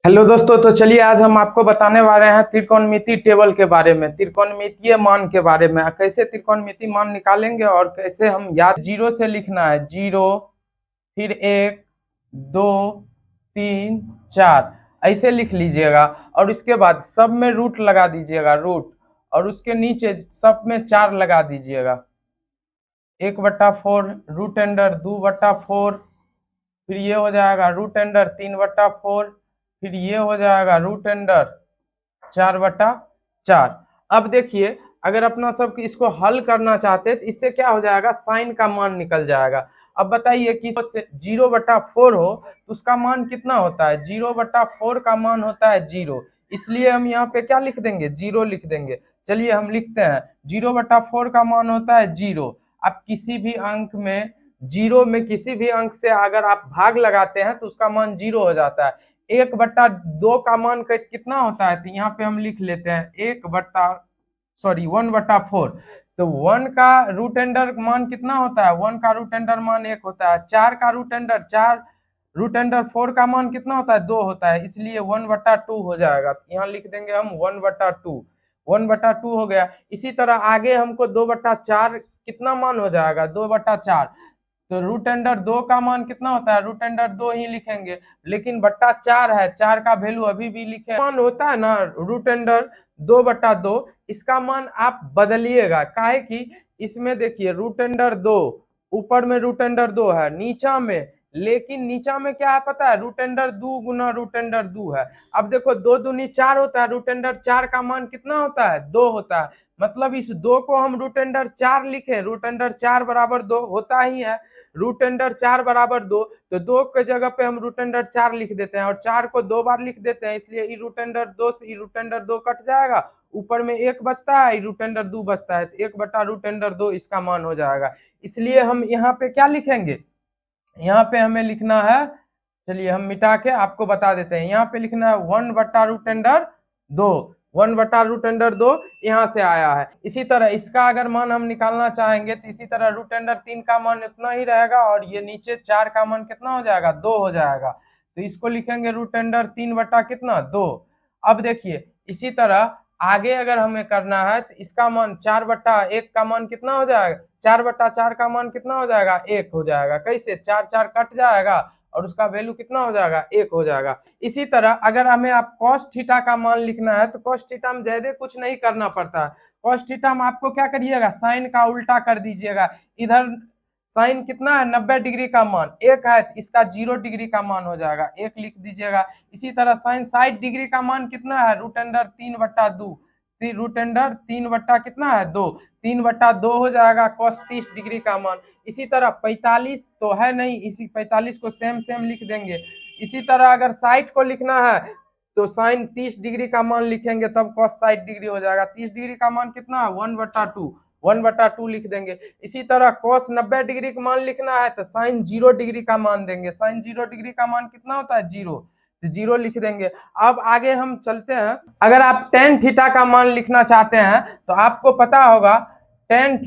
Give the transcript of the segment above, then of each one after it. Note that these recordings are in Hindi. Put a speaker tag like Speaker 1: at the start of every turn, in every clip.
Speaker 1: हेलो दोस्तों, तो चलिए आज हम आपको बताने वाले हैं त्रिकोणमिति टेबल के बारे में, त्रिकोणमितीय मान के बारे में। कैसे त्रिकोणमिति मान निकालेंगे और कैसे हम याद। जीरो से लिखना है, जीरो, फिर एक, दो, तीन, चार, ऐसे लिख लीजिएगा। और इसके बाद सब में रूट लगा दीजिएगा, रूट, और उसके नीचे सब में चार लगा दीजिएगा। 1/4 रूट अंडर 2/4, फिर ये हो जाएगा रूट अंडर 3/4, फिर ये हो जाएगा रूट अंडर 4/4। अब देखिए, अगर अपना सब इसको हल करना चाहते हैं तो इससे क्या हो जाएगा, साइन का मान निकल जाएगा। अब बताइए कि 0/4 हो तो उसका मान कितना होता है। 0/4 का मान होता है 0, इसलिए हम यहाँ पे क्या लिख देंगे, 0 लिख देंगे। चलिए हम लिखते हैं, 0/4 का मान होता है 0। अब किसी भी अंक में, जीरो में किसी भी अंक से अगर आप भाग लगाते हैं तो उसका मान 0 हो जाता है। 1/2 का मान कितना होता है, तो यहाँ पे हम लिख लेते हैं 1/4। तो 1 का रूट अंडर मान कितना होता है, 1 का रूट अंडर मान 1 होता है। 4 का रूट अंडर 4, रूट अंडर 4 का मान कितना होता है, 2 होता है, इसलिए 1/2 हो जाएगा। यहाँ लिख देंगे हम 1/2, 1/2 हो गया। इसी तरह आगे हमको 2/4 कितना मान हो जाएगा, 2/4। तो रूट अंडर 2 का मान कितना होता है, रूट अंडर 2 ही लिखेंगे, लेकिन बट्टा 4 है, 4 का वैल्यू अभी भी लिखे मान होता है ना, रूट अंडर 2/2। इसका मान आप बदलिएगा, काहे कि इसमें देखिए रूट अंडर 2, ऊपर में रूट अंडर 2 है, नीचा में, लेकिन नीचा में क्या है पता है, रूट अंडर 2 गुना रूट अंडर 2 है। अब देखो 2 दूनी 4 होता है, रूट अंडर 4 का मान कितना होता है, 2 होता है। मतलब इस 2 को हम रूट अंडर 4 लिखे, रूट अंडर 4 बराबर 2 होता ही है। रूट अंडर 4 बराबर 2, तो 2 के जगह पे हम रूट अंडर 4 लिख देते हैं, और 4 को 2 बार लिख देते हैं, इसलिए ई रूट अंडर 2 से ई रूट अंडर 2 कट जाएगा, ऊपर में 1 बचता है, ई रूट अंडर 2 बचता है, तो 1/√2 इसका मान हो जाएगा। इसलिए हम यहाँ पे क्या लिखेंगे, यहाँ पे हमें लिखना है, चलिए हम मिटा के आपको बता देते हैं। यहाँ पे लिखना है 1/√2, 1/√2 यहाँ से आया है। इसी तरह इसका अगर मान हम निकालना चाहेंगे तो इसी तरह रूट अंडर 3 का मान इतना ही रहेगा, और ये नीचे 4 का मान कितना हो जाएगा, 2 हो जाएगा। तो इसको लिखेंगे रूट अंडर 3/2। अब देखिए इसी तरह आगे अगर हमें करना है तो इसका मान 4/1 का मान कितना हो जाएगा, 4/4 का मान कितना हो जाएगा, 1 हो जाएगा। कैसे, 4 4 कट जाएगा और उसका वैल्यू कितना हो जाएगा, 1 हो जाएगा। इसी तरह अगर हमें आप कॉस थीटा का मान लिखना है तो कॉस थीटा में ज्यादा कुछ नहीं करना पड़ता है। कॉस थीटा में आपको क्या करिएगा, साइन का उल्टा कर दीजिएगा। इधर साइन कितना है, 90 डिग्री का मान 1 है, इसका 0 डिग्री का मान हो जाएगा, 1 लिख दीजिएगा। इसी तरह साइन 60 डिग्री का मान कितना है, रूट अंडर 3/2, रूट अंडर 3 बट्टा कितना है, 2, 3/2 हो जाएगा कॉस 30 डिग्री का मान। इसी तरह 45 तो है नहीं, इसी 45 को सेम सेम लिख देंगे। इसी तरह अगर 60 को लिखना है तो साइन 30 डिग्री का मान लिखेंगे, तब कॉस 60 डिग्री हो जाएगा। 30 डिग्री का मान कितना है, 1/2, 1/2 लिख देंगे। इसी तरह कॉस 90 डिग्री का मान लिखना है तो साइन 0 डिग्री का मान देंगे, साइन 0 डिग्री का मान कितना होता है, 0, तो 0 लिख देंगे। अब आगे हम चलते हैं, अगर आप टेन थीटा का मान लिखना चाहते हैं तो आपको पता होगा टेन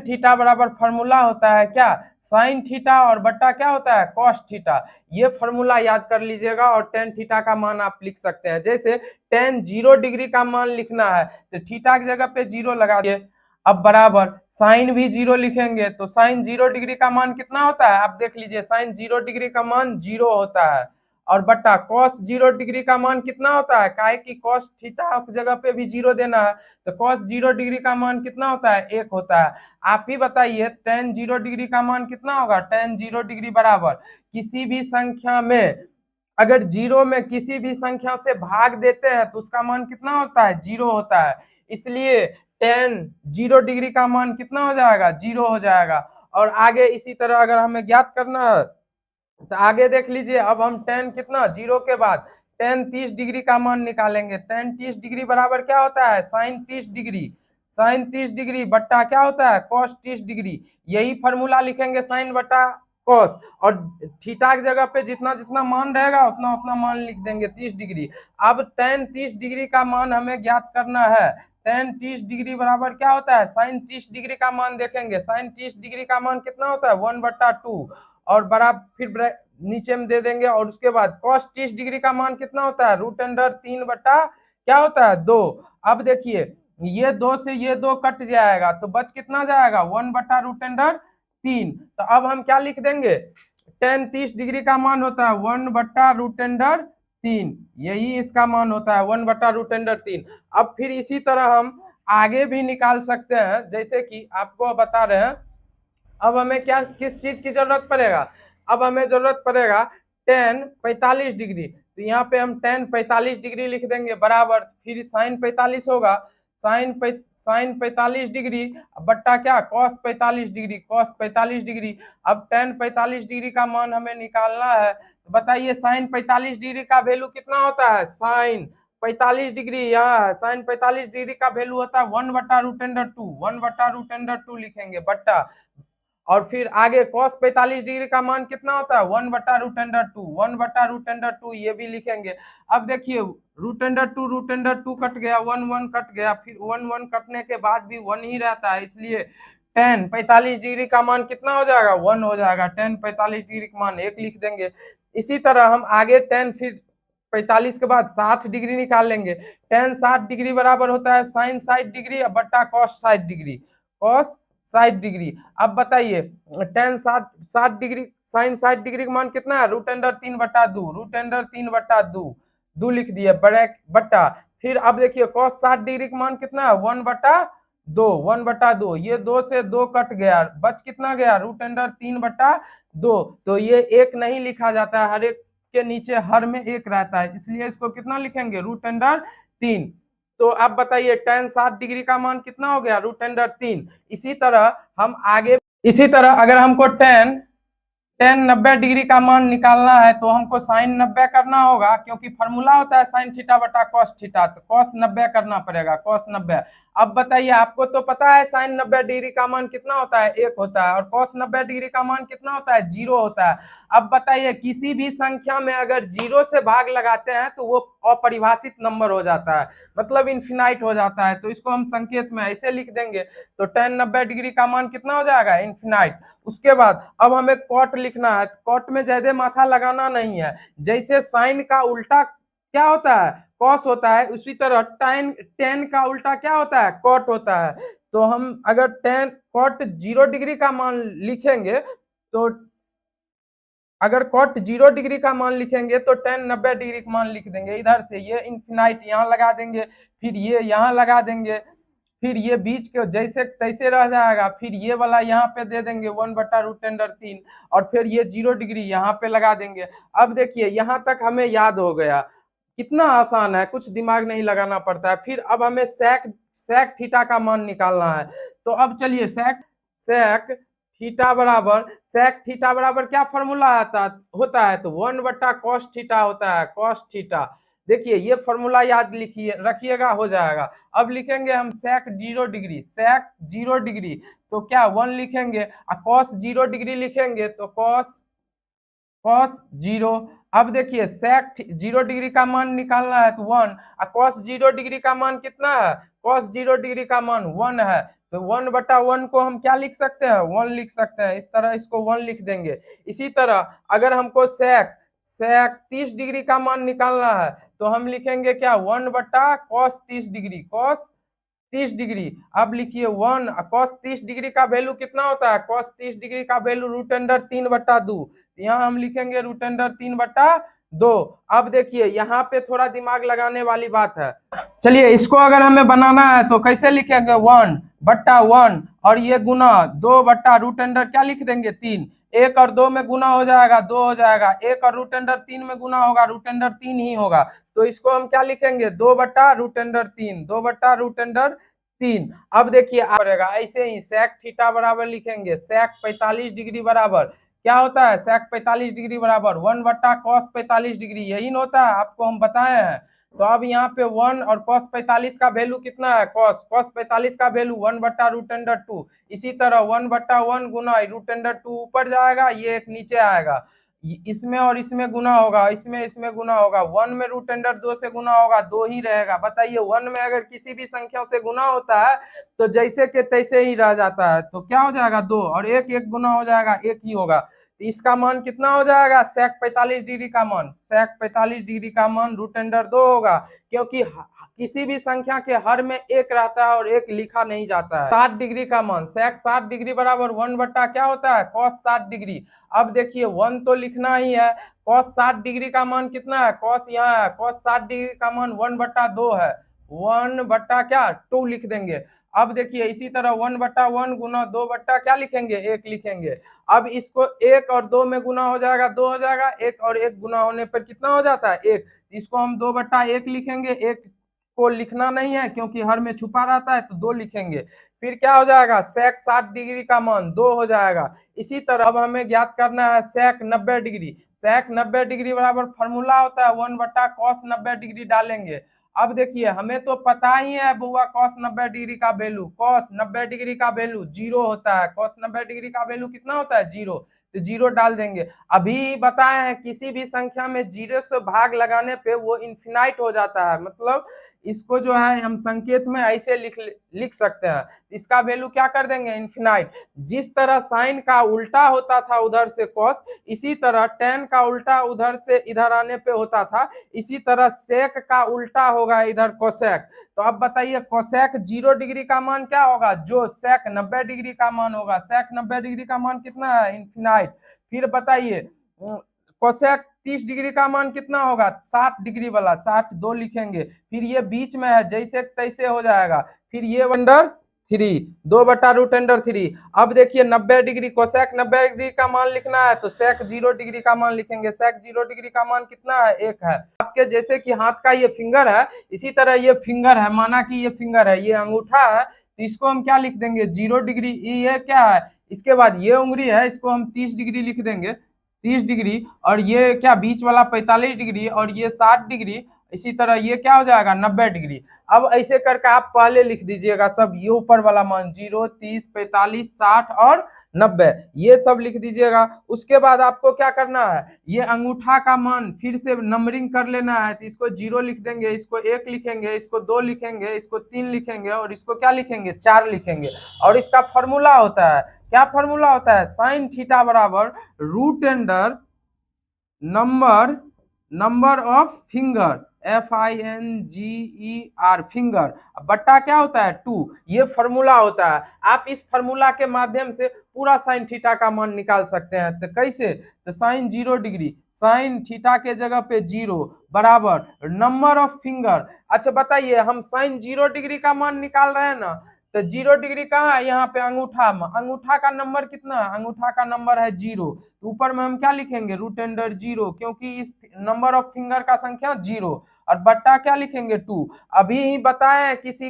Speaker 1: थीटा बराबर फॉर्मूला होता है क्या, साइन थीटा और बट्टा क्या होता है, कॉस थीटा। ये फॉर्मूला याद कर लीजिएगा और टेन थीटा का मान आप लिख सकते हैं। जैसे टेन 0 डिग्री का मान लिखना है तो थीटा की जगह पे 0 लगा दिए। अब बराबर साइन भी 0 लिखेंगे तो साइन 0 डिग्री का मान कितना होता है, आप देख लीजिए, साइन 0 डिग्री का मान 0 होता है। और बट्टा कॉस 0 डिग्री का मान कितना होता है, काहे कि कॉस थीटा जगह पे भी 0 देना है, तो कॉस 0 डिग्री का मान कितना होता है, 1 होता है। आप ही बताइए टेन 0 डिग्री का मान कितना होगा, टेन 0 डिग्री बराबर किसी भी संख्या में, अगर 0 में किसी भी संख्या से भाग देते हैं तो उसका मान कितना होता है, 0 होता है। इसलिए टेन 0 डिग्री का मान कितना हो जाएगा, 0 हो जाएगा। और आगे इसी तरह अगर हमें ज्ञात करना है तो आगे देख लीजिए, अब हम टेन कितना, 0 के बाद टेन 30 डिग्री का मान निकालेंगे। टेन 30 डिग्री बराबर क्या होता है, साइन 30 डिग्री, साइन 30 डिग्री बट्टा क्या होता है, कॉस 30 डिग्री। यही फॉर्मूला लिखेंगे, साइन बट्टा कॉस, और थीटा की जगह पे जितना जितना मान रहेगा उतना उतना मान लिख देंगे 30 डिग्री। अब टेन 30 डिग्री का मान हमें ज्ञात करना है। टेन 30 डिग्री बराबर क्या होता है, साइन 30 डिग्री का मान देखेंगे, साइन 30 डिग्री का मान कितना होता है, 1/2, और बड़ा फिर नीचे में दे देंगे। और उसके बाद cos 30 डिग्री का मान कितना होता है, रूट अंडर 3 बटा क्या होता है 2। अब देखिए ये 2 से ये 2 कट जाएगा तो बच कितना जाएगा 1 बटा रूट अंडर 3। तो अब हम क्या लिख देंगे, tan 30 डिग्री का मान होता है 1 बटा रूट अंडर 3, यही इसका मान होता है 1 बटा रूट अंडर 3। अब फिर इसी तरह हम आगे भी निकाल सकते हैं, जैसे कि आपको बता रहे हैं। अब हमें क्या किस चीज की जरूरत पड़ेगा, अब हमें जरूरत पड़ेगा tan 45 डिग्री। तो यहाँ पे हम tan 45 डिग्री लिख देंगे बराबर, फिर sin 45 होगा, sin 45 डिग्री बट्टा क्या cos 45 डिग्री, cos 45 डिग्री। अब tan 45 डिग्री का मान हमें निकालना है, तो बताइए sin 45 डिग्री का वैल्यू कितना होता है, sin 45 डिग्री यहाँ है, sin 45 डिग्री का वैल्यू होता है 1 बटा रूट अंडर 2, 1 बटा रूट अंडर 2 लिखेंगे बट्टा। और फिर आगे cos 45 डिग्री का मान कितना होता है 1 बटा रूट अंडर 2, 1 बटा रूट अंडर 2 ये भी लिखेंगे। अब देखिए रूट अंडर 2 कट गया, 1 1 कट गया, फिर 1 1 कटने के बाद भी 1 ही रहता है, इसलिए tan 45 डिग्री का मान कितना हो जाएगा 1 हो जाएगा, tan 45 डिग्री का मान 1 लिख देंगे। इसी तरह हम आगे tan फिर 45 के बाद 60 डिग्री निकाल लेंगे, tan 60 डिग्री बराबर होता है sin 60 डिग्री बट्टा cos 60 डिग्री, cos 60 डिग्री। अब बताइए tan 60 डिग्री sin 60 डिग्री का मान कितना है रूट अंडर 3 बटा 2, रूट अंडर 3 बटा 2 लिख दिए ब्रैक बट्टा। फिर अब देखिए cos 60 डिग्री का मान कितना है 1 बटा 2, 1 बटा 2, ये 2 से 2 कट गया, बच कितना गया रूट अंडर 3 बटा 2। तो ये एक नहीं लिखा जाता है, हर एक के नीचे हर में एक रहता है, इसलिए इसको कितना लिखेंगे रूट अंडर 3। तो आप बताइए tan 60 डिग्री का मान कितना हो गया रूट अंडर 3। इसी तरह हम आगे, इसी तरह अगर हमको tan 90 डिग्री का मान निकालना है तो हमको sin 90 करना होगा, क्योंकि फॉर्मूला होता है sin थीटा बटा cos थीटा, तो cos 90 करना पड़ेगा, cos 90। अब बताइए आपको तो पता है sin 90 डिग्री का मान कितना होता है 1 होता है, और cos 90 डिग्री का मान कितना होता है 0 होता है। अब बताइए किसी भी संख्या में अगर 0 से भाग लगाते हैं तो वो अपरिभाषित नंबर हो जाता है, मतलब इनफिनाइट हो जाता है, तो इसको हम संकेत में ऐसे लिख देंगे। तो tan 90 डिग्री का मान कितना हो जाएगा इनफिनाइट। उसके बाद अब हमें कॉट लिखना है, कॉट में ज्यादा माथा लगाना नहीं है, जैसे साइन का उल्टा क्या होता है कॉस होता है, उसी तरह टेन का उल्टा क्या होता है कॉट होता है। तो हम अगर टेन कॉट 0 डिग्री का मान लिखेंगे तो अगर कॉट 0 डिग्री का मान लिखेंगे तो tan 90 डिग्री का मान लिख देंगे, इधर से ये इनफिनाइट यहाँ लगा देंगे, फिर ये यहाँ लगा देंगे, फिर ये बीच के जैसे तैसे रह जाएगा, फिर ये वाला यहाँ पे दे देंगे 1 बटा रूट अंडर 3, और फिर ये 0 डिग्री यहाँ पे लगा देंगे। अब देखिए यहाँ तक हमें याद हो गया, कितना आसान है, कुछ दिमाग नहीं लगाना पड़ता है। फिर अब हमें sec थीटा का मान निकालना है। तो अब चलिए sec थीटा बराबर क्या फॉर्मूला होता है, तो 1 बटा cos थीटा होता है, cos थीटा। देखिए ये फॉर्मूला याद लिखिए रखिएगा, हो जाएगा। अब लिखेंगे हम sec 0 डिग्री, तो क्या 1 लिखेंगे, cos 0 डिग्री लिखेंगे तो cos 0। अब देखिए sec 0 डिग्री का मान निकालना है तो 1, cos 0 डिग्री का मान कितना है, cos 0 डिग्री का मान 1 है, तो 1 बटा 1 को हम क्या लिख सकते हैं 1 लिख सकते हैं, इस तरह इसको 1 लिख देंगे। इसी तरह अगर हमको sec 30 डिग्री का मान निकालना है तो हम लिखेंगे क्या 1 बटा cos 30 डिग्री, cos 30 डिग्री। अब लिखिए 1, cos 30 डिग्री का वैल्यू कितना होता है, cos 30 डिग्री का वैल्यू रूट अंडर 3 बटा 2, यहाँ हम लिखेंगे रूट अंडर 3 बटा 2। अब देखिए यहाँ पे थोड़ा दिमाग लगाने वाली बात है, चलिए इसको अगर हमें बनाना है तो कैसे लिखेंगे 1 बट्टा 1 और ये गुना 2 बट्टा रूट अंडर क्या लिख देंगे 3, 1 और 2 में गुना हो जाएगा 2 हो जाएगा, 1 और रूट अंडर 3 में गुना होगा रूट अंडर 3 ही होगा, तो इसको हम क्या लिखेंगे 2 बट्टा रूट अंडर 3, 2 बट्टा रूट अंडर 3। अब देखिए पड़ेगा ऐसे ही sec थीटा बराबर लिखेंगे sec 45 डिग्री बराबर क्या होता है, sec 45 डिग्री बराबर 1 बट्टा cos 45 डिग्री, यही न होता है, आपको हम बताए हैं। तो अब यहाँ पे 1 और cos 45 का वैल्यू कितना है, cos 45 का वैल्यू 1 बट्टा रूट अंडर 2, इसी तरह 1 बट्टा 1 गुना रूट अंडर 2 ऊपर जाएगा, ये एक नीचे आएगा, इसमें और इसमें गुना होगा, इसमें गुना होगा, 1 में रूट अंडर 2 से गुना होगा 2 ही रहेगा। बताइए 1 में अगर किसी भी संख्या से गुना होता है तो जैसे के तैसे ही रह जाता है, तो क्या हो जाएगा 2, और एक गुना हो जाएगा 1 ही होगा। तो इसका मान कितना हो जाएगा, sec 45 डिग्री का मान, sec 45 डिग्री का मान √2 होगा, क्योंकि किसी भी संख्या के हर में एक रहता है और एक लिखा नहीं जाता है। 60 डिग्री का मान, sec 60 डिग्री बराबर 1 बटा क्या होता है, cos 60 डिग्री। अब देखिए 1 तो लिखना ही है, cos 60 डिग्री का मान कितना है, cos यहाँ है, cos 60 डिग्री का मान 1/2 है, 1 बटा क्या 2 लिख देंगे। अब देखिए इसी तरह 1/1 गुना 2 बट्टा क्या लिखेंगे, 1 लिखेंगे। अब इसको 1 और 2 में गुना हो जाएगा, 2 हो जाएगा, 1 और 1 गुना होने पर कितना हो जाता है, 1। इसको हम 2/1 लिखेंगे, 1 को लिखना नहीं है क्योंकि हर में छुपा रहता है, तो 2 लिखेंगे। फिर क्या हो जाएगा, sec 60 डिग्री का मान 2 हो जाएगा। इसी तरह अब हमें ज्ञात करना है sec 90 डिग्री। sec 90 डिग्री बराबर फॉर्मूला होता है 1/cos 90 डिग्री डालेंगे। अब देखिए हमें तो पता ही है बुआ cos 90 डिग्री का वैल्यू, cos 90 डिग्री का वैल्यू 0 होता है, cos 90 डिग्री का वैल्यू कितना होता है, 0, तो 0 डाल देंगे। अभी बताए हैं किसी भी संख्या में 0 से भाग लगाने पे वो इन्फिनाइट हो जाता है, मतलब इसको जो है हम संकेत में ऐसे लिख सकते हैं, इसका वैल्यू क्या कर देंगे, इन्फिनाइट। जिस तरह साइन का उल्टा होता था उधर से cos, इसी तरह tan का उल्टा उधर से इधर आने पे होता था, इसी तरह sec का उल्टा होगा इधर cosec। तो अब बताइए cosec 0 डिग्री का मान क्या होगा, जो sec 90 डिग्री का मान होगा, sec 90 डिग्री का मान कितना है, इन्फिनाइट। फिर बताइए cosec 30 डिग्री का मान कितना होगा, 60 डिग्री वाला, 60 2 लिखेंगे। फिर ये बीच में है जैसे तैसे हो जाएगा। फिर ये √3 2/√3। अब देखिए 90 डिग्री, cosec 90 डिग्री का मान लिखना है तो sec 0 डिग्री का मान लिखेंगे। sec 0 डिग्री का मान कितना है, 1 है। आपके जैसे कि हाथ का ये फिंगर है, इसी तरह ये फिंगर है, माना कि ये फिंगर है, ये अंगूठा है, तो इसको हम क्या लिख देंगे, 0 डिग्री। ये क्या है, इसके बाद ये उंगली है, इसको हम 30 डिग्री लिख देंगे, 30 डिग्री। और ये क्या बीच वाला 45 डिग्री और ये 60 डिग्री। इसी तरह ये क्या हो जाएगा, 90 डिग्री। अब ऐसे करके आप पहले लिख दीजिएगा सब, ये ऊपर वाला मान 0, 30, 45, 60 और 90, ये सब लिख दीजिएगा। उसके बाद आपको क्या करना है, ये अंगूठा का मान फिर से नंबरिंग कर लेना है, तो इसको 0 लिख देंगे, इसको 1 लिखेंगे, इसको 2 लिखेंगे, इसको 3 लिखेंगे और इसको क्या लिखेंगे, 4 लिखेंगे। और इसका फॉर्मूला होता है, क्या फॉर्मूला होता है, साइन थीटा बराबर √under number of finger, FINGER finger, बट्टा क्या होता है 2, ये फॉर्मूला होता है। आप इस फॉर्मूला के माध्यम से पूरा साइन थीटा का मान निकाल सकते हैं। तो कैसे, तो साइन 0 डिग्री, साइन थीटा के जगह पे 0 बराबर नंबर ऑफ फिंगर। अच्छा बताइए, हम साइन 0 डिग्री का मान निकाल रहे हैं ना, तो 0 डिग्री कहाँ है, यहाँ पे अंगूठा में, अंगूठा का नंबर कितना है, अंगूठा का नंबर है 0, तो ऊपर में हम क्या लिखेंगे, √0, क्योंकि इस नंबर ऑफ फिंगर का संख्या 0, और बट्टा क्या लिखेंगे 2। अभी ही बताए किसी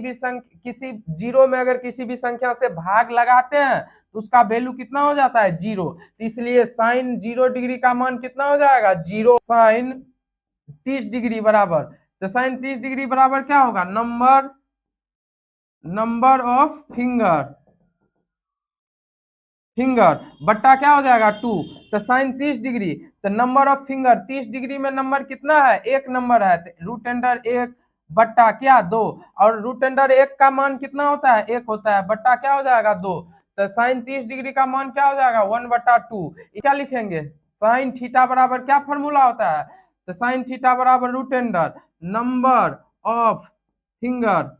Speaker 1: 0 में अगर किसी भी संख्या से भाग लगाते हैं तो उसका वैल्यू कितना हो जाता है, 0। तो इसलिए साइन 0 डिग्री का मान कितना हो जाएगा, 0। साइन 30 डिग्री बराबर, तो साइन 30 डिग्री बराबर क्या होगा, नंबर ऑफ फिंगर बट्टा क्या हो जाएगा 2। तो साइन 30 डिग्री, तो नंबर ऑफ फिंगर, 30 डिग्री में नंबर कितना है, 1 नंबर है, तो √1 बट्टा क्या 2, और √1 का मान कितना होता है, 1 होता है, बट्टा क्या हो जाएगा 2। तो साइन 30 डिग्री का मान क्या हो जाएगा, 1/2। क्या लिखेंगे, साइन थीटा बराबर क्या फॉर्मूला होता है, तो साइन थीटा बराबर √अंडर नंबर ऑफ फिंगर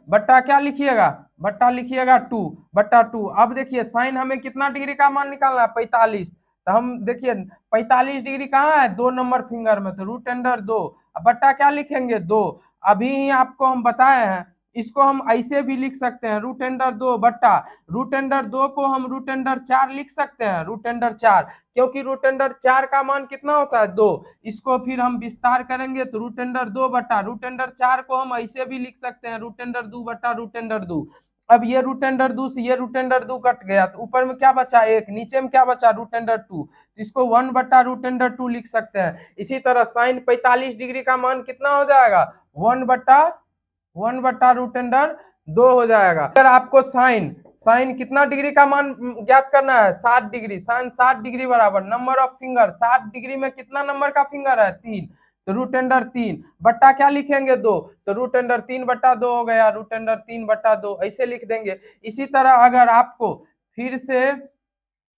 Speaker 1: बट्टा क्या लिखिएगा, बट्टा लिखिएगा 2/2। अब देखिए साइन हमें कितना डिग्री का मान निकालना है, 45। तो हम देखिए 45 डिग्री कहाँ है, 2 नंबर फिंगर में, तो √2, बट्टा क्या लिखेंगे 2। अभी ही आपको हम बताए हैं, इसको हम ऐसे भी लिख सकते हैं, √2 बट्टा √2 को हम √4 लिख सकते हैं, √4, क्योंकि √4 का मान कितना होता है 2। इसको फिर हम विस्तार करेंगे तो √2 बट्टा √4 को हम ऐसे भी लिख सकते हैं, √2 बट्टा √2। अब ये √2 से ये √2 कट गया, तो ऊपर में क्या बचा 1, नीचे में क्या बचा √2, इसको 1/√2 लिख सकते हैं। इसी तरह साइन 45 डिग्री का मान कितना हो जाएगा, 1/√2 हो जाएगा। अगर आपको साइन कितना डिग्री का मान ज्ञात करना है, 60 डिग्री, साइन 60 डिग्री बराबर नंबर ऑफ फिंगर, 60 डिग्री में कितना नंबर का फिंगर है, 3, तो √3 बट्टा क्या लिखेंगे 2, तो √3/2 हो गया, √3/2 ऐसे लिख देंगे। इसी तरह अगर आपको फिर से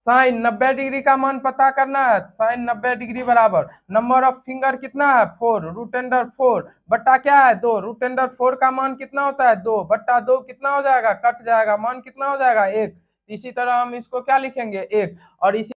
Speaker 1: साइन 90 डिग्री का मान पता करना है। साइन 90 डिग्री बराबर नंबर ऑफ फिंगर कितना है 4, रूट अंडर 4 बट्टा क्या है 2, रूट अंडर 4 का मान कितना होता है 2 बट्टा 2 कितना हो जाएगा, कट जाएगा, मान कितना हो जाएगा 1। इसी तरह हम इसको क्या लिखेंगे 1, और इसी